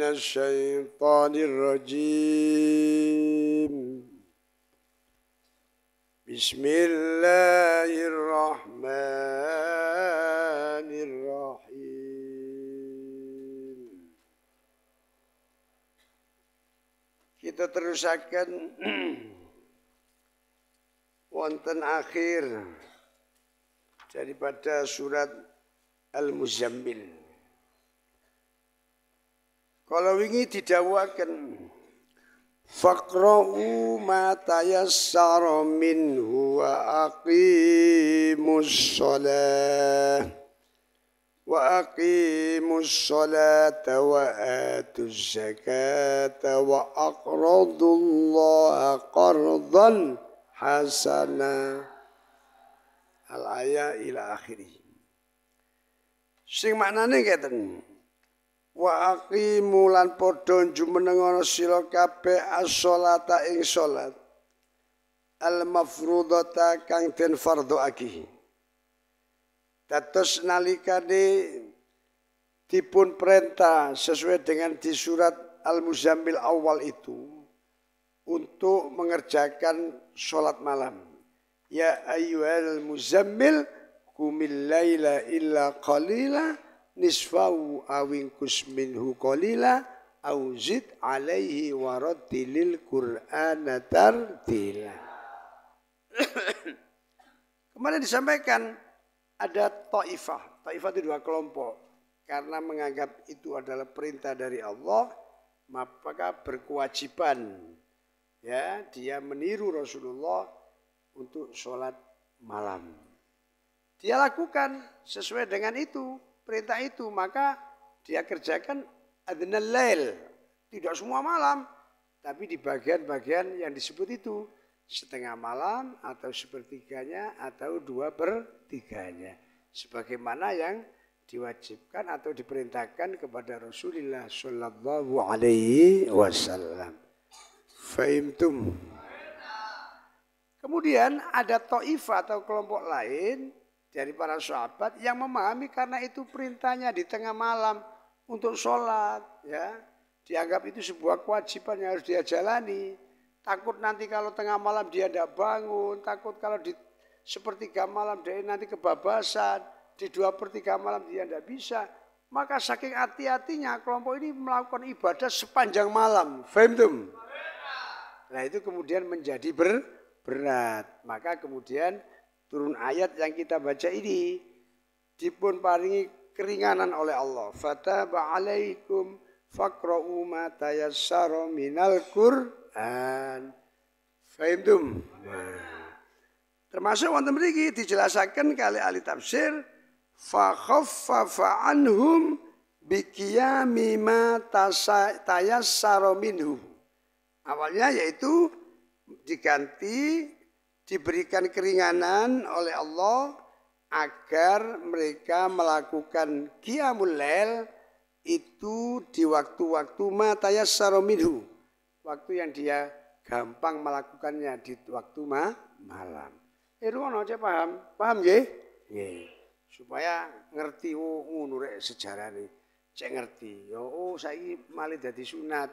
الشيطان الرجيم بسم الله الرحمن الرحيم. Kita terusaken wonten akhir daripada surat Al-Muzammil. Kalau wingi didhawuhaken faqra'u ma tayassara minhu wa aqimus sholata wa atuz zakata wa aqradullaha qardan hasana al-ayat ila akhirih. Sing maknane ngeten. Wa aqimu lan padha jumenengono sira kabeh as-sholata ing salat al-mafrudhata kang den fardhoake. Dados nalikane dipun perintah sesuai dengan di surat Al-Muzammil awal itu untuk mengerjakan salat malam. Ya ayyuhal muzammil qumil laila illa qalila nisfahu awingkus minhu qalila au zid alaihi warattilil qur'ana tartila. Kemarin disampaikan ada taifah. Taifah itu dua kelompok. Karena menganggap itu adalah perintah dari Allah, maka berkewajiban ya dia meniru Rasulullah untuk sholat malam. Dia lakukan sesuai dengan itu. Perintah itu, maka dia kerjakan adnal lail, tidak semua malam, tapi di bagian-bagian yang disebut itu setengah malam atau sepertiganya atau 2/3, sebagaimana yang diwajibkan atau diperintahkan kepada Rasulullah Shallallahu Alaihi Wasallam. Fahimtum? Kemudian ada taifah atau kelompok lain dari para sahabat yang memahami karena itu perintahnya di tengah malam untuk sholat, ya dianggap itu sebuah kewajiban yang harus dia jalani. Takut nanti kalau tengah malam dia tidak bangun, takut kalau di sepertiga malam dia nanti kebabasan, di 2/3 malam dia tidak bisa. Maka saking hati-hatinya kelompok ini melakukan ibadah sepanjang malam. Faham? Nah itu kemudian menjadi berat. Maka kemudian turun ayat yang kita baca ini dipun paringi keringanan oleh Allah. Fataba alaikum faqra'u ma tayassara minal Qur'an. Fahimtum? Termasuk wonten mriki dijelasaken kali ahli tafsir fa khaffafa anhum biqiyami ma tayassara minhu. Awalnya yaitu diganti diberikan keringanan oleh Allah agar mereka melakukan qiyamul lail itu di waktu-waktu ma tayassara minhu, waktu yang dia gampang melakukannya di waktu malam. Ruwono aja paham nggih? Nggih. Supaya ngerti ngono rek sejarahne. Cek ngerti. Oh saiki malih dadi sunat.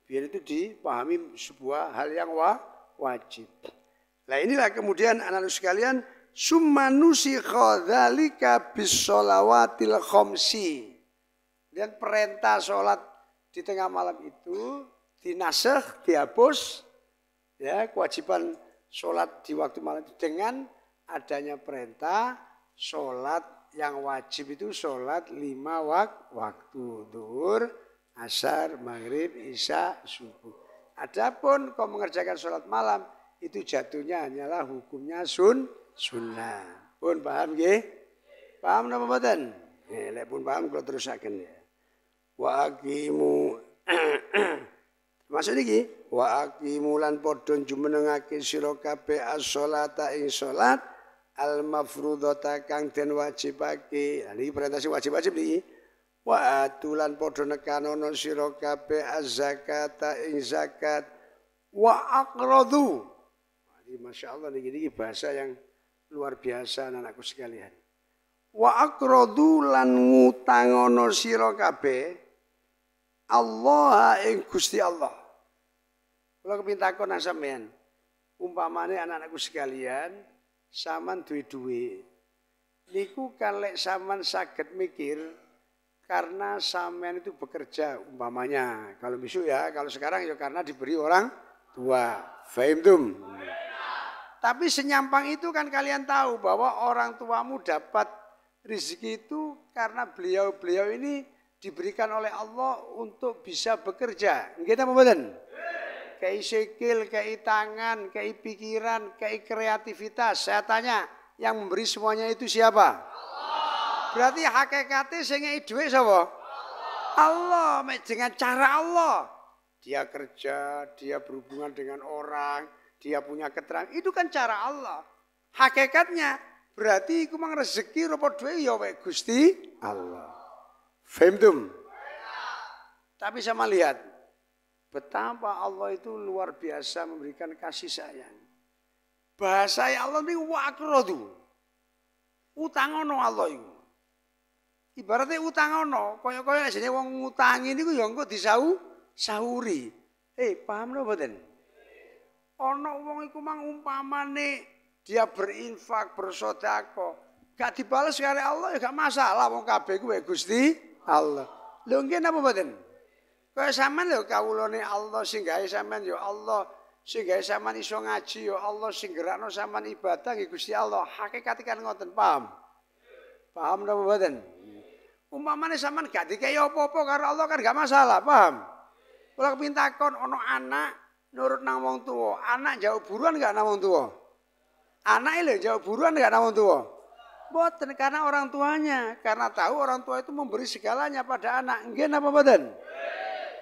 Biar itu dipahami sebuah hal yang wajib. Nah inilah kemudian anak-anak sekalian summa nusikha dzalika bis-shalawatil khamsi. Dan perintah sholat di tengah malam itu dinasakh, dihapus ya kewajiban sholat di waktu malam itu dengan adanya perintah sholat yang wajib itu sholat 5 waktu zuhur, asar, maghrib, isya, subuh. Adapun kau mengerjakan sholat malam itu jatuhnya hanyalah hukumnya sunnah. Pun paham nggih? Paham napa mboten? Nggih, lek pun paham kula terusaken ya. Wa aqimu maksud iki wa aqimu lan padha jumenengake sira kabeh as-sholata ing salat al-mafrudhata kang den wajibake. Niki perintah sing wajib-wajib niki. Wa atulan padha nekanono sira kabeh az-zakata ing zakat wa aqradu. Masya Allah ini bahasa yang luar biasa anakku sekalian. Wa aqradu lan ngutangono sira kabeh Allah ing Gusti Allah. Kula kepengin takon nang sampean. Umpamane anak-anakku sekalian, sampean duwe-duwe. Niku kalek sampean saged mikir karena sampean itu bekerja umpamanya. Kalau besok ya, kalau sekarang ya karena diberi orang tua. Fahimtum? Tapi senyampang itu kan kalian tahu bahwa orang tuamu dapat rezeki itu karena beliau-beliau ini diberikan oleh Allah untuk bisa bekerja. Nggih napa mboten? Kayak sikil, kayak tangan, kayak pikiran, kayak kreativitas. Saya tanya, yang memberi semuanya itu siapa? Allah. Berarti hakikatnya sing ngeki dhuwit sapa? Allah. Dengan cara Allah. Dia kerja, dia berhubungan dengan orang, dia punya keterangan. Itu kan cara Allah. Hakikatnya berarti iku mang rezeki rupa dhuwit ya wek Gusti Allah. Fahimtum? Tapi sama lihat betapa Allah itu luar biasa memberikan kasih sayang. Bahasa Allah ini waqradu. Utangono Allah itu. Ibaratnya utangono, kaya-kaya asline wong ngutangi niku ya engko disauri. Paham lho mboten? Ana wong iku mang umpamane dia berinfak, bersedekah, gak dibales karo Allah ya gak masalah wong kabeh kuwi Gusti Allah. Lho nggih napa mboten? Kaya sampean lho kawulane Allah sing gawe sampean ya Allah, sing gawe sampean iso ngaji ya Allah, sing gerakno sampean ibadah nggih Gusti Allah. Hakikat kan ngoten, paham? Paham napa mboten? Umpamane sampean gak dikei apa-apa karo Allah kan gak masalah, paham? Kula kepengin takon ana anak nurut nang wong tuwa, anak jauh buruan gak nang wong tuwa? Anake lho jauh buruan gak nang wong tuwa? Mboten, karena orang tuanya, karena tahu orang tua itu memberi segalanya pada anak. Nggih napa mboten?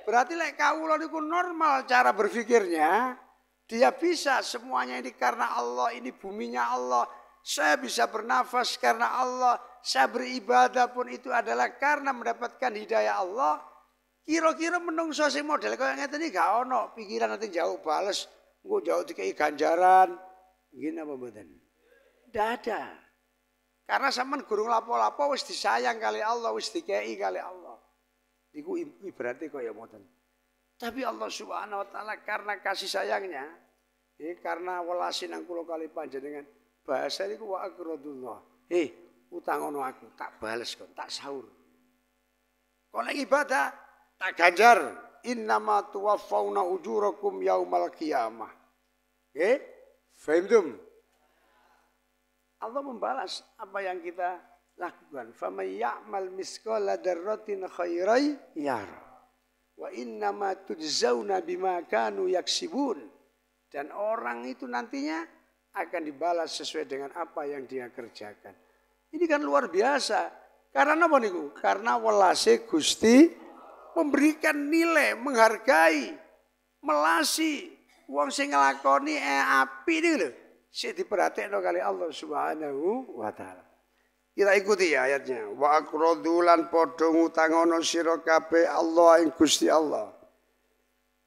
Berarti lek kawula niku normal cara berpikirnya, dia bisa semuanya ini karena Allah, ini buminya Allah. Saya bisa bernafas karena Allah, saya beribadah pun itu adalah karena mendapatkan hidayah Allah. Kira-kira menungso sing model kaya ngeten iki gak ono pikiran nanti jauh bales, engko jauh dikei ganjaran. Nggih napa mboten? Ndak ada. Karena sampean gurung lapo-lapo wis disayang kali Allah, wis dikei kali Allah. Iku ibaratnya kaya ngoten. Tapi Allah Subhanahu wa taala karena kasih sayangnya, karena welasi nang kula kali panjenengan, bahasa niku wa aqradullah. Utangono aku, tak bales kok, tak sahur. Kok nek ibadah tak ganjar, innama tuwaffawna ujurakum yaumal qiyamah. Fahimtum? Allah membalas apa yang kita lakukan. Faman ya'mal misqala dzarratin khairan yara. Wa innama tujzauna bima kanu yaksibun. Dan orang itu nantinya akan dibalas sesuai dengan apa yang dia kerjakan. Ini kan luar biasa. Karena apa niku? Karena welase Gusti memberikan nilai, menghargai, melasi wong sing nglakoni api niku lho. Sing diperhatekno kali Allah Subhanahu wa taala. Kita ikuti ya ayatnya. Wa aqradulan padha ngutangono sira kabeh Allah ing Gusti Allah.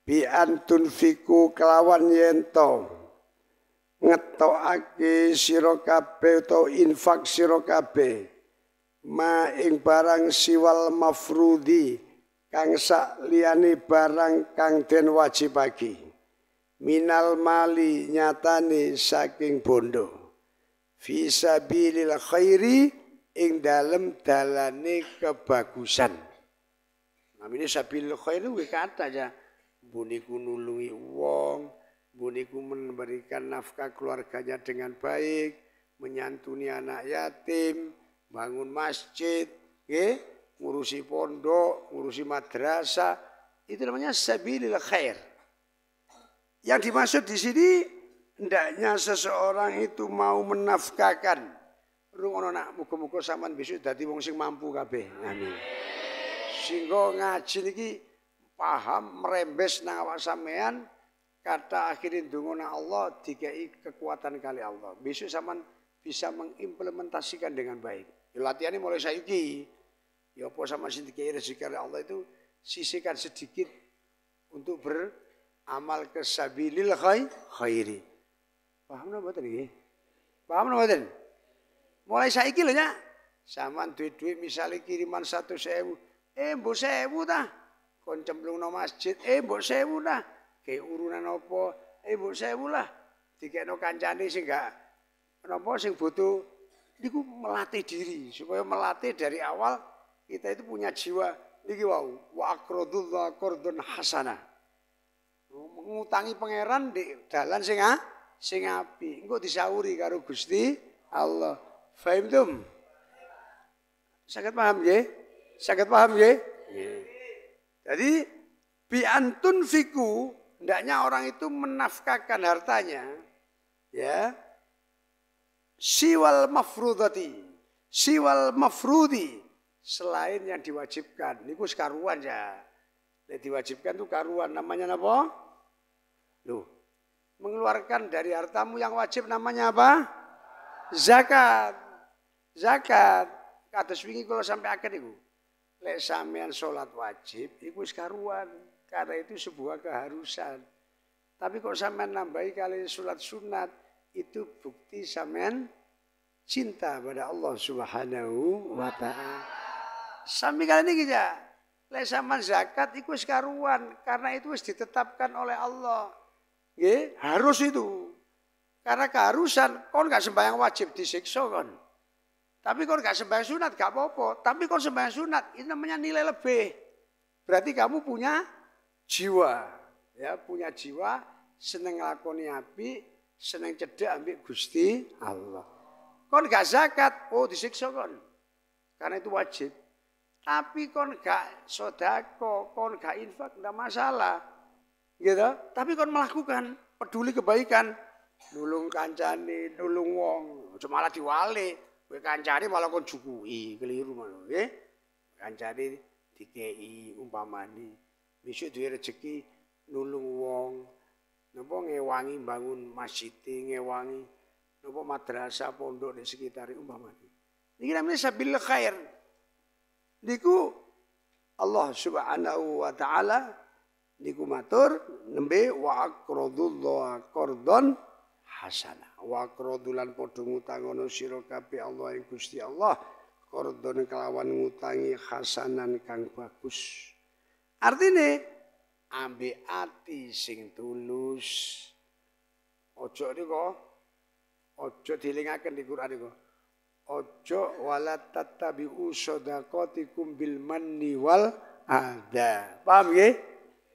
Bi antunfiku kelawan yen to ngetokake sira kabeh utawa infak sira kabeh ma ing barang siwal mafrudi kang sak liyane barang kang den wajibake minal mali nyatane saking bondo fi sabilil khairi ing dalem dalane kebagusan. Namine sabilil khairi kuwi kata aja. Buniku nulungi wong, buniku memberikan nafkah keluarganya dengan baik, menyantuni anak yatim, bangun masjid, ngurusi pondok, ngurusi madrasah, itu namanya sabilil khair. Yang dimaksud di sini hendaknya seseorang itu mau menafkahkan. Rungono nak muga-muga sampean besok dadi wong sing mampu kabeh. Amin. Singgo ngaji niki paham merembes nang awak sampean kata akhirin donga nang Allah dikei kekuatan kali Allah. Besok sampean bisa mengimplementasikan dengan baik. Ya, latihannya mulai saiki. Ya apa sama sing dikei rezeki kali Allah itu sisihkan sedikit untuk beramal ke sabilil khairi. Paham napa mboten iki? Paham napa mboten? Mulai saiki lho nya. Sampean duit-duit misale kiriman 100.000. Mbok 1.000 ta? kon cemplungno masjid, mbok sewu lah. Ke urunan apa? Mbok sewu lah. Dikekno kancane sing gak napa sing butuh niku melatih diri supaya melatih dari awal kita itu punya jiwa niki wau wa aqradullah qardun hasanah. Ngutangi pangeran di dalan sing apik. Engko disauri karo Gusti Allah. Fahimtum? Saged paham nggih? Saged paham nggih? Nggih. Jadi bi antun fiku hendaknya orang itu menafkahkan hartanya ya siwal mafrudi selain yang diwajibkan niku karuan ya. Nek diwajibkan itu karuan namanya apa? Loh, mengeluarkan dari hartamu yang wajib namanya apa? Zakat. Zakat. Kados wingi kula sampai akeh niku. Lek sampean salat wajib iku wis karuan karena itu sebuah keharusan. Tapi kok sampean nambahi kali salat sunat itu bukti sampean cinta pada Allah Subhanahu wa taala. Sami kali niki ya. Lek sampean zakat iku wis karuan karena itu wis ditetapkan oleh Allah. Nggih, harus itu. Karena keharusan kon gak sembahyang wajib disiksa kon. Tapi kon gak sembahyang sunat gak apa-apa, tapi kon sembahyang sunat itu namanya nilai lebih. Berarti kamu punya jiwa, ya, punya jiwa seneng nglakoni apik, seneng cedhak ambek Gusti Allah. Kon gak zakat, oh disiksa kon. Karena itu wajib. Tapi kon gak sedekah, kon gak infak enggak masalah. Gitu. Tapi kon melakukan peduli kebaikan, nulung kancane, nulung wong, aja malah diwale. Kowe kancane malah kon jukui, keliru malah, nggih. Kancane dikei umpamane, besok duwe rezeki nulung wong, napa ngewangi bangun masjid, ngewangi napa madrasah pondok di sekitar umpamane. Niki namanya sabil khair. Niku Allah Subhanahu wa taala niku matur nembe wa aqradullah qardon hasanah. Wa aqradulan padha ngutangono sira kabeh Allah ing Gusti Allah qardon kelawan ngutangi hasanan kang bagus. Artine ambek ati sing tulus. Ojo niku ojo dielingaken di Quran niku. Ojo wala tattabi'u shadaqatikum bil manni wal adha. Paham nggih?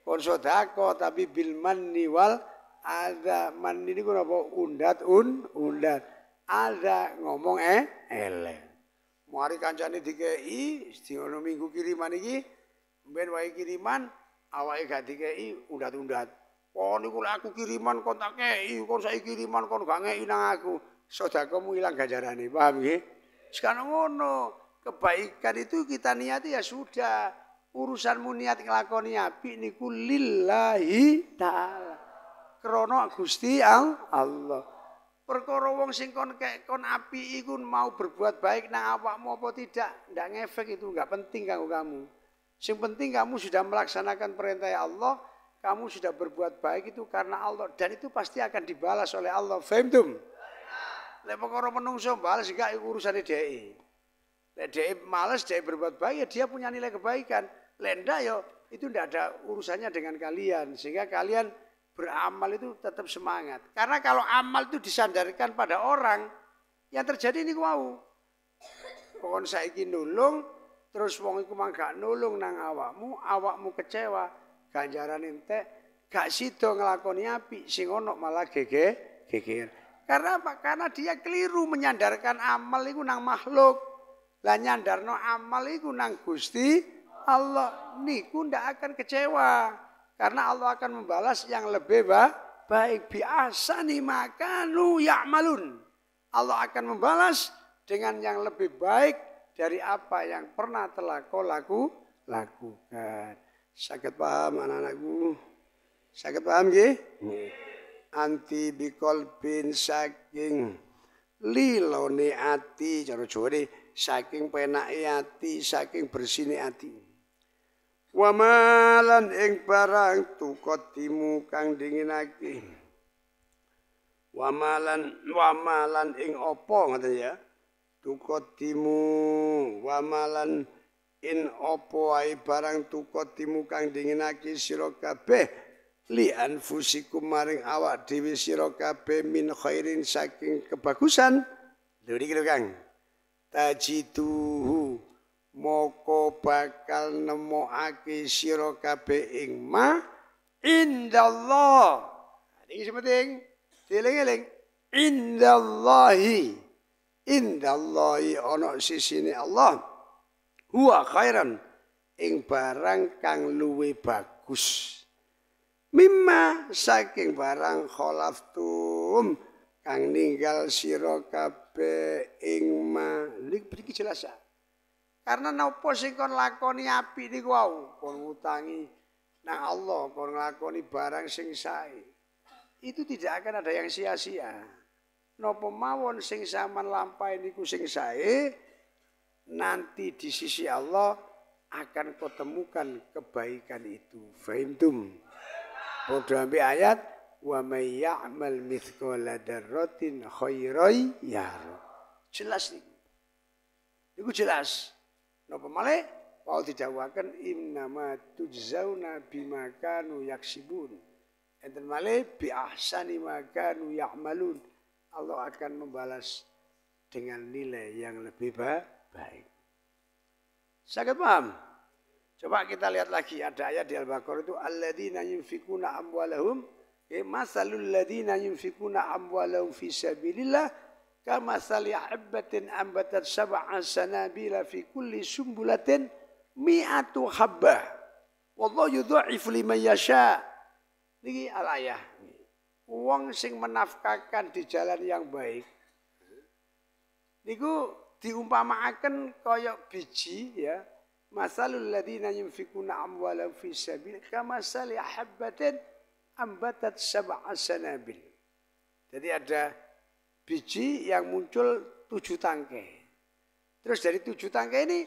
Kon sedekah tapi bil manni wal adha. Man niku napa undat. Ada ngomong elek. Mari kancane dikei sedina minggu kiriman iki ben wae kiriman awake gak dikei undat-undat. Oh niku lek aku kiriman kon tak kei, kon saiki kiriman kon gak ngeki nang aku. Sedekahmu ilang ganjarane, paham nggih? Sekarang ngono, kebaikan itu kita niati ya sudah. Urusanmu niat nglakoni apik niku lillahi taala. Krana Gusti Allah. Perkara wong sing kon apik iku mau berbuat baik nang awakmu apa tidak, ndak ngefek itu, enggak penting kanggo kamu. Sing penting kamu sudah melaksanakan perintah Allah, kamu sudah berbuat baik itu karena Allah dan itu pasti akan dibalas oleh Allah. Fahimtum? Lek perkara menungso balas gak urusane dhek. Lek dhek males dhek berbuat baik ya dia punya nilai kebaikan. Lek ndak ya itu ndak ada urusannya dengan kalian sehingga kalian beramal itu tetap semangat. Karena kalau amal itu disandarkan pada orang yang terjadi ini wau. Pokoknya saiki nulung terus wong iku mangga nulung nang awakmu kecewa, ganjaran entek, gak sida nglakoni apik sing ono malah geger. Karena apa? Karena dia keliru menyandarkan amal itu nang makhluk. Lah nyandarno amal itu nang Gusti Allah. Niku ndak akan kecewa. Karena Allah akan membalas yang lebih baik. Biasani makanu ya'malun. Allah akan membalas dengan yang lebih baik dari apa yang pernah telah kau lakukan. Saged paham anak-anakku? Saged paham nggih? Anti bikolbin saking lilone ati cara Jawane saking penake ati saking bersine ati wa malan ing barang tukotimu kang dinginake wa malan ing apa ngoten ya tukotimu wa malan in opo wae barang tukotimu kang dinginake sira kabeh li anfusikum maring awak dhewe sira kabeh min khairin saking kebagusan lho iki lho Kang tajiduhu moko bakal nemokake sira kabeh ing ma indallah iki penting dieling-eling indallahi ana sisine Allah huwa khairan ing barang kang luwe bagus mimma saking barang khalaftum kang ninggal sira kabeh ing ma niki jelas ya karena napa sing kon lakoni apik niku wau kon ngutangi nang Allah kon nglakoni barang sing sae itu tidak akan ada yang sia-sia napa mawon sing sampean lampahi niku sing sae nanti di sisi Allah akan kau temukan kebaikan itu. Fahimtum. Padha ambek ayat wa may ya'mal mithqala dzarratin khairan yara. Jelas nih. Niku jelas. Napa malih wau didhawuhaken innama tujzauna bima kanu yaksibun. Enten malih bi ahsani ma kanu ya'malun. Allah akan membalas dengan nilai yang lebih baik. Sangat paham? Coba kita lihat lagi ada ayat di Al-Baqarah itu alladzina yunfikuna amwalahum masalul ladzina yunfikuna amwalahum fi sabilillah kamathali habbatin ambatat sab'a sanabila fi kulli sumbulatin mi'atu habbah wallahu yudha'ifu liman yasha. Niki al-ayah. Wong sing menafkahkan di jalan yang baik niku diumpamaken kaya biji ya masalul ladzina yunfikuna amwalahum fi sabil kamasali habbatin ambatat sab'a sanabil. Jadi ada biji yang muncul 7 tangkai. Terus dari 7 tangkai ini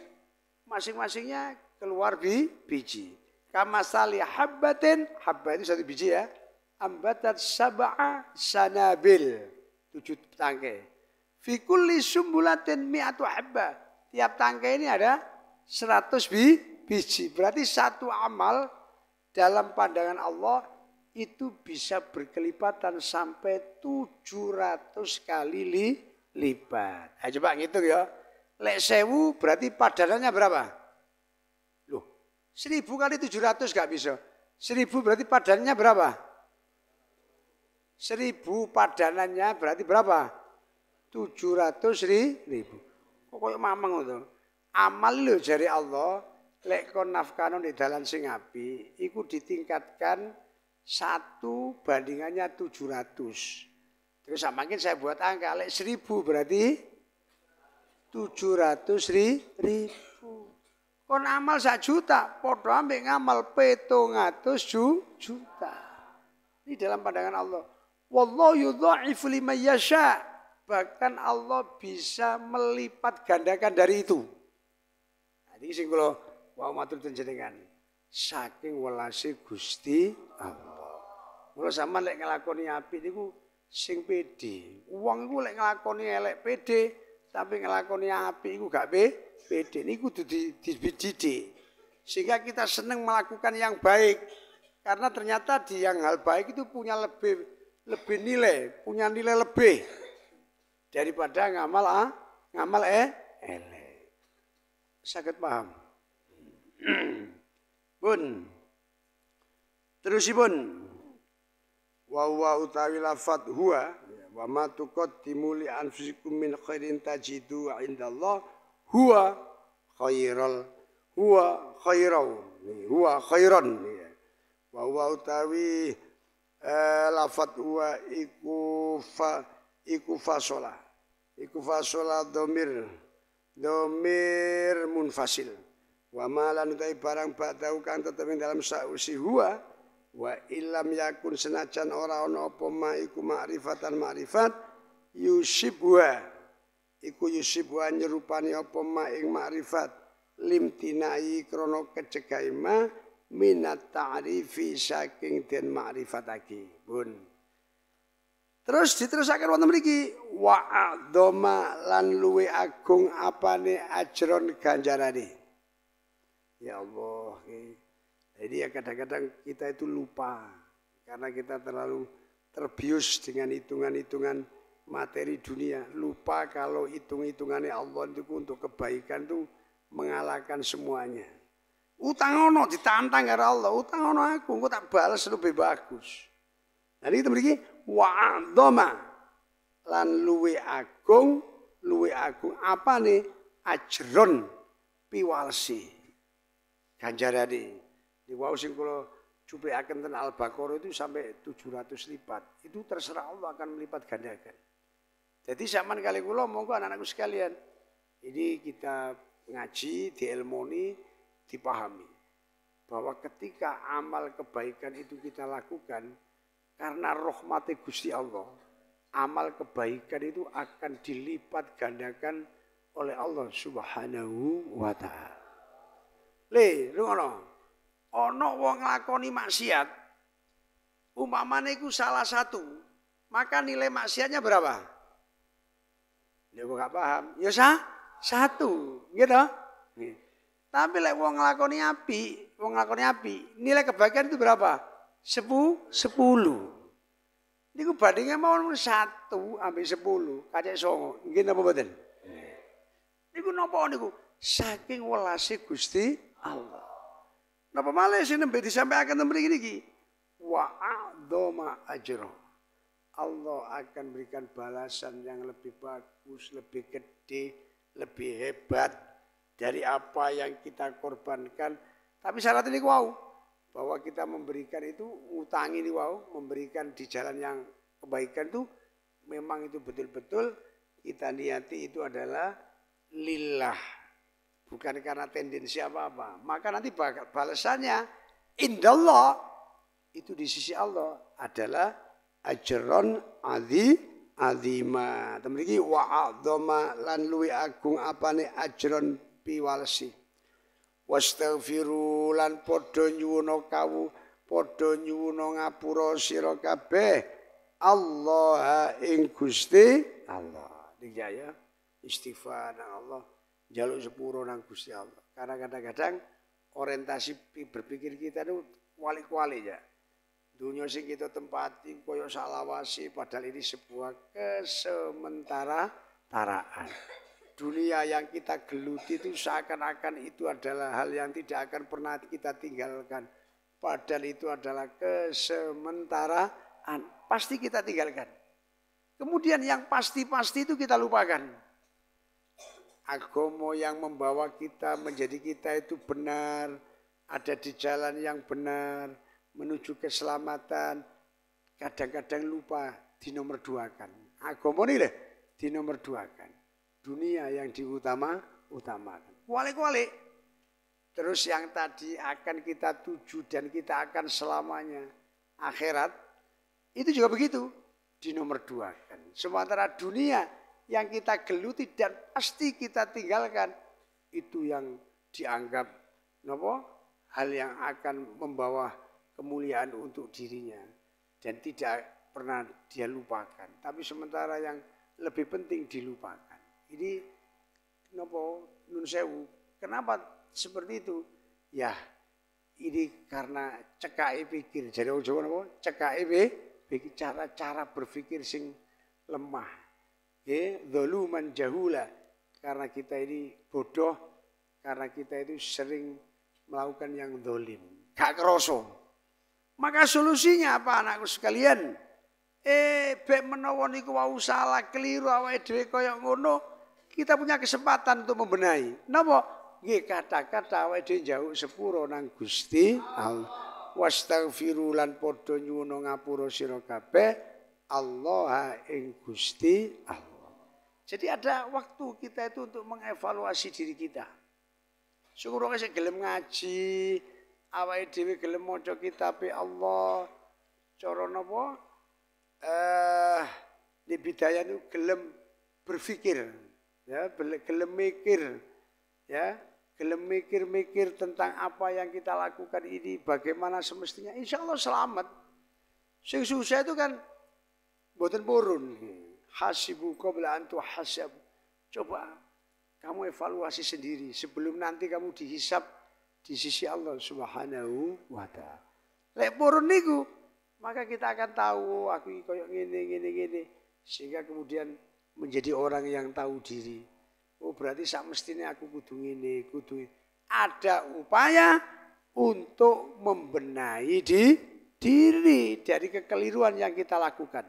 masing-masingnya keluar biji. Kamasali habbatin, habba itu 1 biji ya. Ambatat sab'a sanabil 7 tangkai. Fi kulli sumbulatin mi'atu habba. Tiap tangkai ini ada 100 biji. Berarti satu amal dalam pandangan Allah itu bisa berkelipatan sampai 700 kali lipat. Ayo coba ngitung ya. Lek 1000 berarti padanannya berapa? Loh, 1000 kali 700 gak bisa. 1000 berarti padanannya berapa? 1000 padanannya berarti berapa? 700.000. Kok koyo mamang to. Amal lho jari Allah, lek kon nafkano di dalan sing apik, iku ditingkatkan 1 bandingannya 700. Terus makin saya buat angka, lek 1000 berarti 700.000. Kon amal 1 juta, padha ambek ngamal 700 juta. Ini dalam pandangan Allah. Wallahu yudha'ifu liman yasha. Bahkan Allah bisa melipat gandakan dari itu. Jadi sing kula wau matur jenengan saking welase Gusti Allah. Mula sampean lek nglakoni apik niku sing pede. Wong iku lek nglakoni elek pede, tapi nglakoni apik iku gak pede. Niku kudu dididik. Sehingga kita senang melakukan yang baik. Karena ternyata di yang hal baik itu punya lebih nilai, punya nilai lebih daripada ngamal elek. Saged paham? Bun. Terusipun. Wa utawi lafat huwa wa ma tuqaddimu li anfusikum min khairin tajidu indallah huwa khairan. Huwa khairan. Wa utawi lafat huwa iku fasola. Iku fasola domir munfasil. Wa malan utai barang ba'dahu kang tetep dalam sausi huwa wa illam yakun senajan ora ana apa ma iku ma'rifatan ma'rifat yusibwa. Iku yusibwa nyerupani apa ma ing ma'rifat limtinai krana kecegahe ma minat ta'rifi saking den ma'rifatake. Pun. Terus diterusaken wonten mriki wa adzama lan luwe agung apane ajron ganjarane. Ya Allah. Jadi ya kadang-kadang kita itu lupa. Karena kita terlalu terbius dengan hitungan-hitungan materi dunia. Lupa kalau hitung-hitungannya Allah itu untuk kebaikan itu mengalahkan semuanya. Utang ono ditantang karo Allah, utang ono aku, engko tak balas lebih bagus. Jadi itu mriki wa'adhama lan luwe agung apane ajron piwalsi. Ganjarane. Di wau sing kula cuplikaken ten Al-Baqarah itu sampai 700 lipat. Itu terserah Allah akan melipat gandakan. Jadi zaman kali kula monggo anak-anakku sekalian. Ini kita ngaji, diilmoni, dipahami. Bahwa ketika amal kebaikan itu kita lakukan, karena rahmat Gusti Allah, amal kebaikan itu akan dilipat gandakan oleh Allah Subhanahu wa Ta'ala. Le, rungono. Ono wong nglakoni maksiat, umpamane iku salah satu, maka nilai maksiatnya berapa? Ya kok gak paham. Ya satu, gitu. Tapi lek wong nglakoni api, nilai kebaikan itu berapa? 10. Niku bandingnya mau 1 sampai 10, kacek 9. Nggih napa mboten? Niku napa niku? Saking welase Gusti Allah. Napa malih sing nembe disampaikan mriki niki? Wa'adhama ajra. Allah akan berikan balasan yang lebih bagus, lebih gede, lebih hebat dari apa yang kita korbankan. Tapi syarat ini wow, bahwa kita memberikan itu, utangi ini wow, memberikan di jalan yang kebaikan itu, memang itu betul-betul kita niati itu adalah lillah. Bukan karena tendensi apa-apa. Maka nanti balasannya indallah itu di sisi Allah adalah ajron azima. Temriki wa'adzama lan luwi agung apane ajron piwalsi. Wastaghfiru lan padha nyuwuna ngapura sira kabeh Allah ing Gusti Allah. Iki ya istighfar nang Allah. Jaluk sepuro nang Gusti Allah. Karena kadang-kadang orientasi berpikir kita itu kuali-kuali ya. Dunia sing kita tempati koyo salawasi padahal ini sebuah kesementara-taraan. Dunia yang kita geluti itu seakan-akan itu adalah hal yang tidak akan pernah kita tinggalkan. Padahal itu adalah kesementaraan. Pasti kita tinggalkan. Kemudian yang pasti-pasti itu kita lupakan. Agama yang membawa kita menjadi kita itu benar, ada di jalan yang benar, menuju keselamatan. Kadang-kadang lupa dinomorduakan. Agama ini dinomorduakan. Dunia yang diutamakan. Kuali-kuali. Terus yang tadi akan kita tuju dan kita akan selamanya. Akhirat, itu juga begitu. Dinomorduakan. Sementara dunia yang kita geluti dan pasti kita tinggalkan itu yang dianggap hal yang akan membawa kemuliaan untuk dirinya dan tidak pernah dia lupakan. Tapi sementara yang lebih penting dilupakan. Ini nun sewu. Kenapa seperti itu? Ya, ini karena cekai pikir. Jadi Jawa cekai pikir, cara berpikir sing lemah. Zaluman jahula, karena kita ini bodoh, karena kita itu sering melakukan yang zalim, gak kerasa. Maka solusinya apa anakku sekalian? Bek menawa niku wau salah keliru awake dhewe kaya ngono, kita punya kesempatan untuk membenahi. Napa? Nggih kata-kata awake dhewe jauh sepuro nang Gusti Allah. Wastaghfiru lan padha nyuwun ngapura sira kabeh Allah ing Gusti Allah. Jadi ada waktu kita itu untuk mengevaluasi diri kita. Syukur saya gelem ngaji, awake dhewe gelem maca kitab Allah. Cara napa? Di bidaya itu gelem berpikir, ya, gelem mikir, ya, gelem mikir-mikir tentang apa yang kita lakukan ini, bagaimana semestinya. Insya Allah selamat. Sing susah itu kan mboten purun. Hasibu qabla an tuhasab. Coba kamu evaluasi sendiri sebelum nanti kamu dihisab di sisi Allah Subhanahu wa taala. Lek purun niku, maka kita akan tahu aku koyo ngene. Sehingga kemudian menjadi orang yang tahu diri. Oh berarti sak mestine aku kudu ngene, kudu ada upaya untuk membenahi diri dari kekeliruan yang kita lakukan.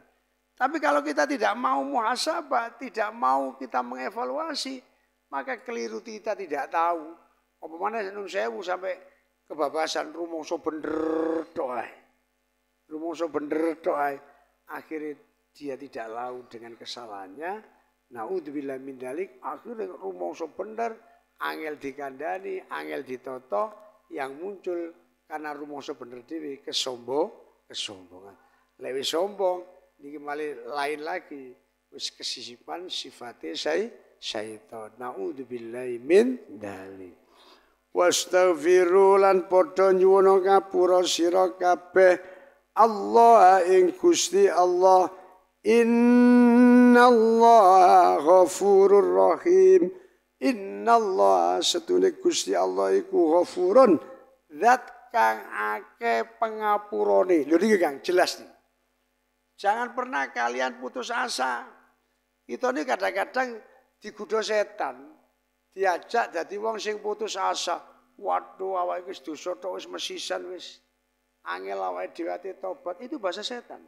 Tapi kalau kita tidak mau muhasabah, tidak mau kita mengevaluasi, maka keliru kita tidak tahu. Apa mana nun sewu sampai kebabasan rumangsa bener tok ae. Rumangsa bener tok ae. Akhirnya dia tidak tahu dengan kesalahannya. Naudzubillah min dzalik, akhirnya rumangsa bener, angel dikandani, angel ditoto, yang muncul karena rumangsa bener dhewe kesombongan. Lek wis sombong niki malih lain lagi, wis kesisipan sifate syaitan. Naudzubillahi min dzalik. Wastaghfiru lan padha nyuwun ngapura sira kabeh Allah ing Gusti Allah. Innallaha ghafurur rahim. Innallaha setune Gusti Allah iku ghafurun, zat kang akeh pangapurane. Lho niki Kang jelas nih. Jangan pernah kalian putus asa. Kita ini kadang-kadang digoda setan. Diajak dadi wong sing putus asa. Waduh awake wis dosa tok wis mesisan wis. Angel awake dhewe tobat, itu bahasa setan.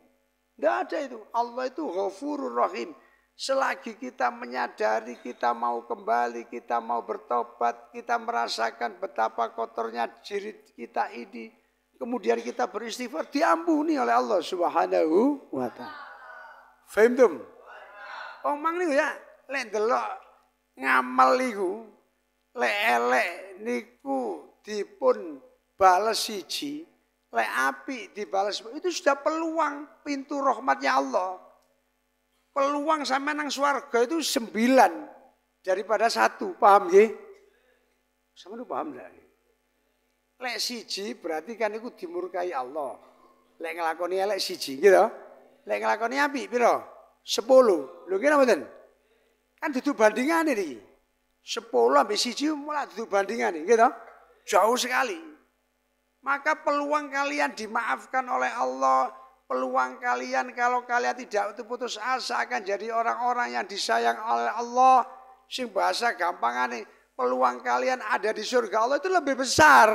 Tidak ada itu. Allah itu Ghafurur Rahim. Selagi kita menyadari, kita mau kembali, kita mau bertobat, kita merasakan betapa kotornya diri kita ini, kemudian kita beristighfar, diampuni oleh Allah Subhanahu wa taala. Fahimtum? Omong niku ya, lek delok ngamal niku, lek elek niku dipun bales siji, lek apik dibales, itu sudah peluang pintu rahmatnya Allah. Peluang sampai nang swarga itu 9 daripada 1, paham nggih? Sama lu paham enggak? Lek siji berarti kan iku dimurkai Allah. Lek nglakoni elek siji gitu. Lek nglakoni apik pira? 10. Lho kira mboten? Kan dudu bandingane iki. 10 ambek siji malah dudu bandingane gitu. Jauh sekali. Maka peluang kalian dimaafkan oleh Allah. Peluang kalian kalau kalian tidak putus asa akan jadi orang-orang yang disayang oleh Allah. Sing bahasa gampangane, peluang kalian ada di surga Allah itu lebih besar.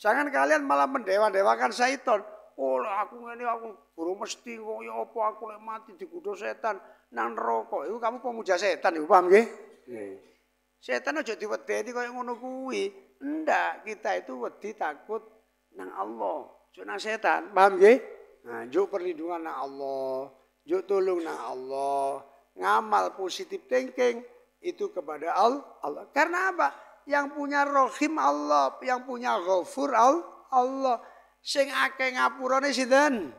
Jangan kalian malah mendewa-dewakan syaitan. Oh aku ngene aku guru mesti kok ya apa aku lek mati digodha setan nang neraka. Iku kamu pemuja setan iku paham nggih? Nggih. Setan aja diwedeni kaya ngono kuwi. Ndak, kita itu wedi takut nang Allah, aja nang setan. Paham nggih? Nah, juk perlindungan nang Allah, juk tolong nang Allah, ngamal positif thinking itu kepada Allah. Karena apa? Yang punya Rahim Allah, yang punya Ghafur Allah. Sing akeh ngapurane sinten?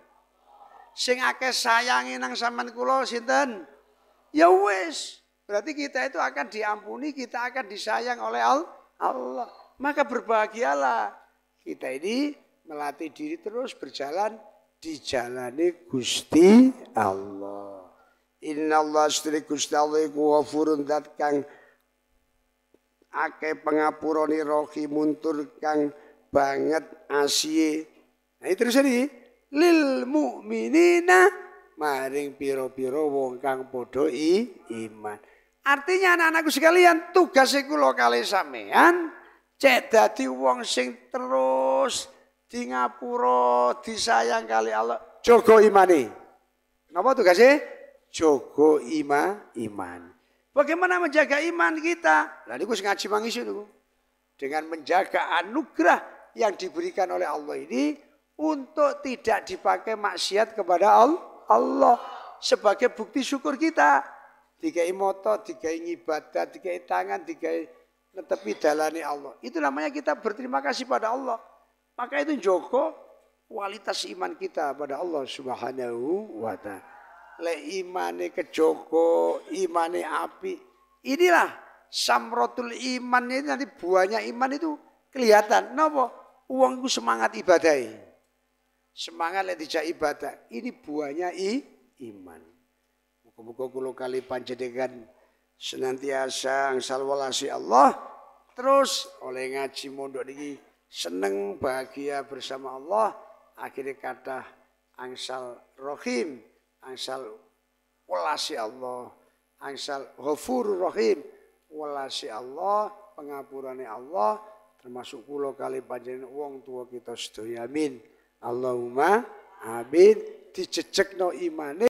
Sing akeh sayangi nang sampean kula sinten? Ya wis, berarti kita itu akan diampuni, kita akan disayang oleh Allah. Maka berbahagialah. Kita ini melatih diri terus berjalan di jalane Gusti Allah. Innallaha astri Gusti Allah iku Ghafurun zat kang akeh pangapurane Rahimun tur kang banget asihe. Nah terus iki lil mukminina maring pira-pira wong kang padha iman. Artinya anak-anakku sekalian, tugas kula kalih sampean cek dadi wong sing terus di ngapura disayang kali Allah, jogo imani. Kenapa tugasnya? Jogo iman. Bagaimana menjaga iman kita? Lah niku sing ngaji mangisi niku. Dengan menjaga anugerah yang diberikan oleh Allah ini untuk tidak dipakai maksiat kepada Allah sebagai bukti syukur kita. Dikai moto, dikai ibadah, dikai tangan, dikai netepi dalane Allah. Itu namanya kita berterima kasih pada Allah. Maka itu joko kualitas iman kita pada Allah Subhanahu wa taala. Le imane kejoko, imane api. Inilah samratul iman ini, nanti buahnya iman itu kelihatan. Napa? Wong iku semangat ibadah. Semangat lek dijak ibadah. Ini buahnya iman. Muga-muga kula kali panjenengan senantiasa angsal welasi Allah terus oleh ngaji mondok niki seneng bahagia bersama Allah akhirnya kadah angsal rohim angsal welasi Allah angsal ghafurur rahim welasi Allah pengapurane Allah termasuk kula kali panjenengan wong tua kita sedaya amin Allahumma amin dijejekno imane